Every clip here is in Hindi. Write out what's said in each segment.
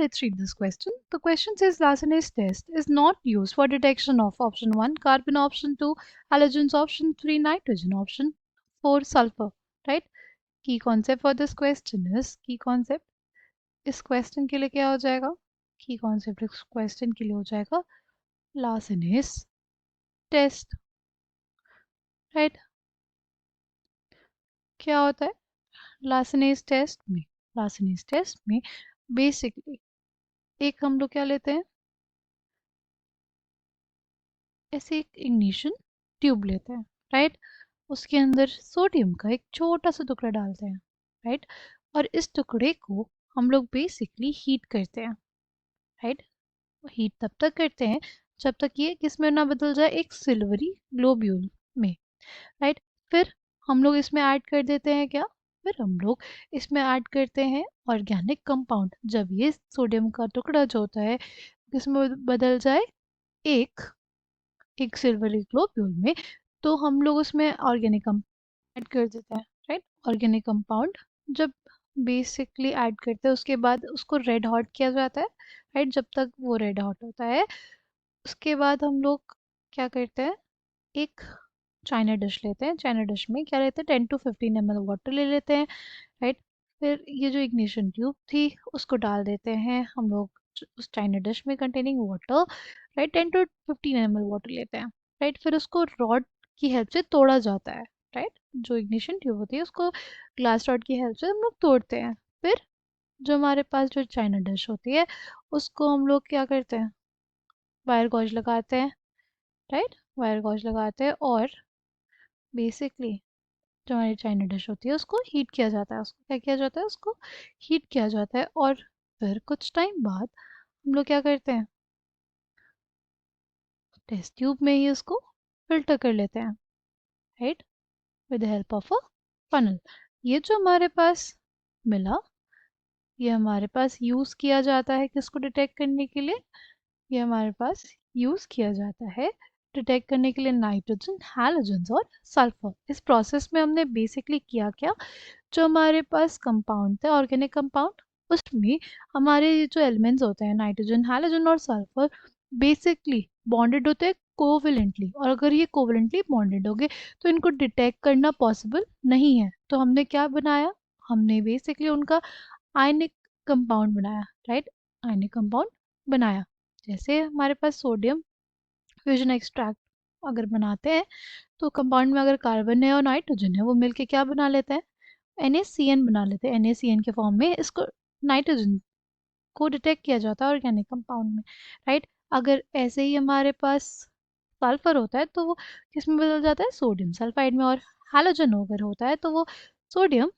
let's read this question. The question says Lassen's test is not used for detection of option 1 carbon, option 2 halogens, option 3 nitrogen, option 4 sulfur, right? Key concept for this question is key concept इस क्वेश्चन के लिए क्या हो जाएगा? की कॉन्सेप्ट इस क्वेश्चन के लिए हो जाएगा लार्सेनिस टेस्ट, राइट? क्या होता है लार्सेनिस टेस्ट में बेसिकली एक हम लोग क्या लेते हैं, ऐसे एक इग्निशन ट्यूब लेते हैं, राइट? उसके अंदर सोडियम का एक छोटा सा टुकड़ा डालते हैं, राइट? और इस टुकड़े को हम लोग बेसिकली हीट करते हैं, राइट? हीट तब तक करते हैं जब तक ये किस में ना बदल जाए, एक सिल्वरी ग्लोब्यूल में, राइट? फिर हम लोग इसमें ऐड कर देते हैं क्या, फिर हम लोग इसमें ऐड करते हैं ऑर्गेनिक कंपाउंड। जब ये सोडियम का टुकड़ा जो होता है किसमें बदल जाए, एक एक सिल्वरी ग्लोब्यूल में, तो हम लोग उसमें ऑर्गेनिक ऐड कर देते हैं, राइट? ऑर्गेनिक कंपाउंड जब बेसिकली ऐड करते हैं उसके बाद उसको रेड हॉट किया जाता है, राइट? जब तक वो रेड हॉट होता है उसके बाद हम लोग क्या करते हैं, एक चाइना डिश लेते हैं। चाइना डिश में क्या लेते हैं, 10 to 15 ml वाटर ले लेते हैं, राइट? फिर ये जो इग्निशन ट्यूब थी उसको डाल देते हैं हम लोग उस चाइना डिश में containing water, right? 10 to 15 ml water लेते हैं, राइट? फिर उसको रॉड की हेल्प से तोड़ा जाता है, राइट? जो इग्निशन ट्यूब होती है उसको ग्लास रॉड की हेल्प से हम लोग तोड़ते हैं। फिर जो हमारे पास जो चाइना डिश होती है उसको हम लोग क्या करते हैं, वायर गॉज लगाते हैं, राइट? वायर गॉज लगाते हैं और बेसिकली जो हमारी चाइना डिश होती है उसको हीट किया जाता है, उसको क्या किया जाता है, उसको हीट किया जाता है। और फिर कुछ टाइम बाद हम लोग क्या करते हैं, टेस्ट ट्यूब में ही उसको फिल्टर कर लेते हैं, right? With the help of a funnel. ये जो हमारे पास मिला ये हमारे पास यूज़ किया जाता है किसको डिटेक्ट करने के लिए, ये हमारे पास यूज़ किया जाता है डिटेक्ट करने के लिए नाइट्रोजन, हैलोजेंस और सल्फर। इस प्रोसेस में हमने बेसिकली किया क्या, जो हमारे पास कंपाउंड थे ऑर्गेनिक कंपाउंड उसमें हमारे ये जो एलिमेंट्स होते हैं नाइट्रोजन, हैलोजन और सल्फर बेसिकली बॉन्डेड होते हैं कोवलेंटली, और अगर ये कोवलेंटली बॉन्डेड होंगे तो इनको डिटेक्ट करना पॉसिबल नहीं है। तो हमने क्या बनाया, हमने बेसिकली उनका आयनिक कंपाउंड बनाया, राइट? आयनिक कंपाउंड बनाया। जैसे हमारे पास सोडियम फ्यूजन एक्सट्रैक्ट अगर बनाते हैं तो कंपाउंड में अगर कार्बन है और नाइट्रोजन है वो मिलके क्या बना लेते हैं, NaCN बना लेते हैं। NaCN के फॉर्म में इसको नाइट्रोजन को डिटेक्ट किया जाता है ऑर्गेनिक कंपाउंड में, राइट? अगर ऐसे ही हमारे पास सल्फर होता है तो वो किस में बदल जाता है, सोडियम सल्फाइड में। और हैलोजन अगर होता है तो वो सोडियम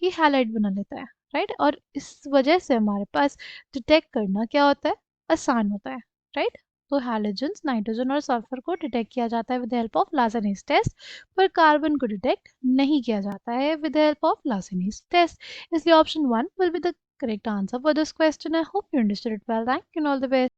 की हैलाइड बना लेता है, राइट? और इस वजह से हमारे पास डिटेक्ट करना क्या होता है, आसान होता है, राइट? तो हैलोजेंस, नाइट्रोजन और सल्फर को डिटेक्ट किया जाता है विद हेल्प ऑफ लार्सेनिस टेस्ट, पर कार्बन को डिटेक्ट नहीं किया जाता है विद हेल्प ऑफ लार्सेनिस टेस्ट। इसलिए option 1 will be the correct answer for this question. I hope you understood it well. Thank you and all the best.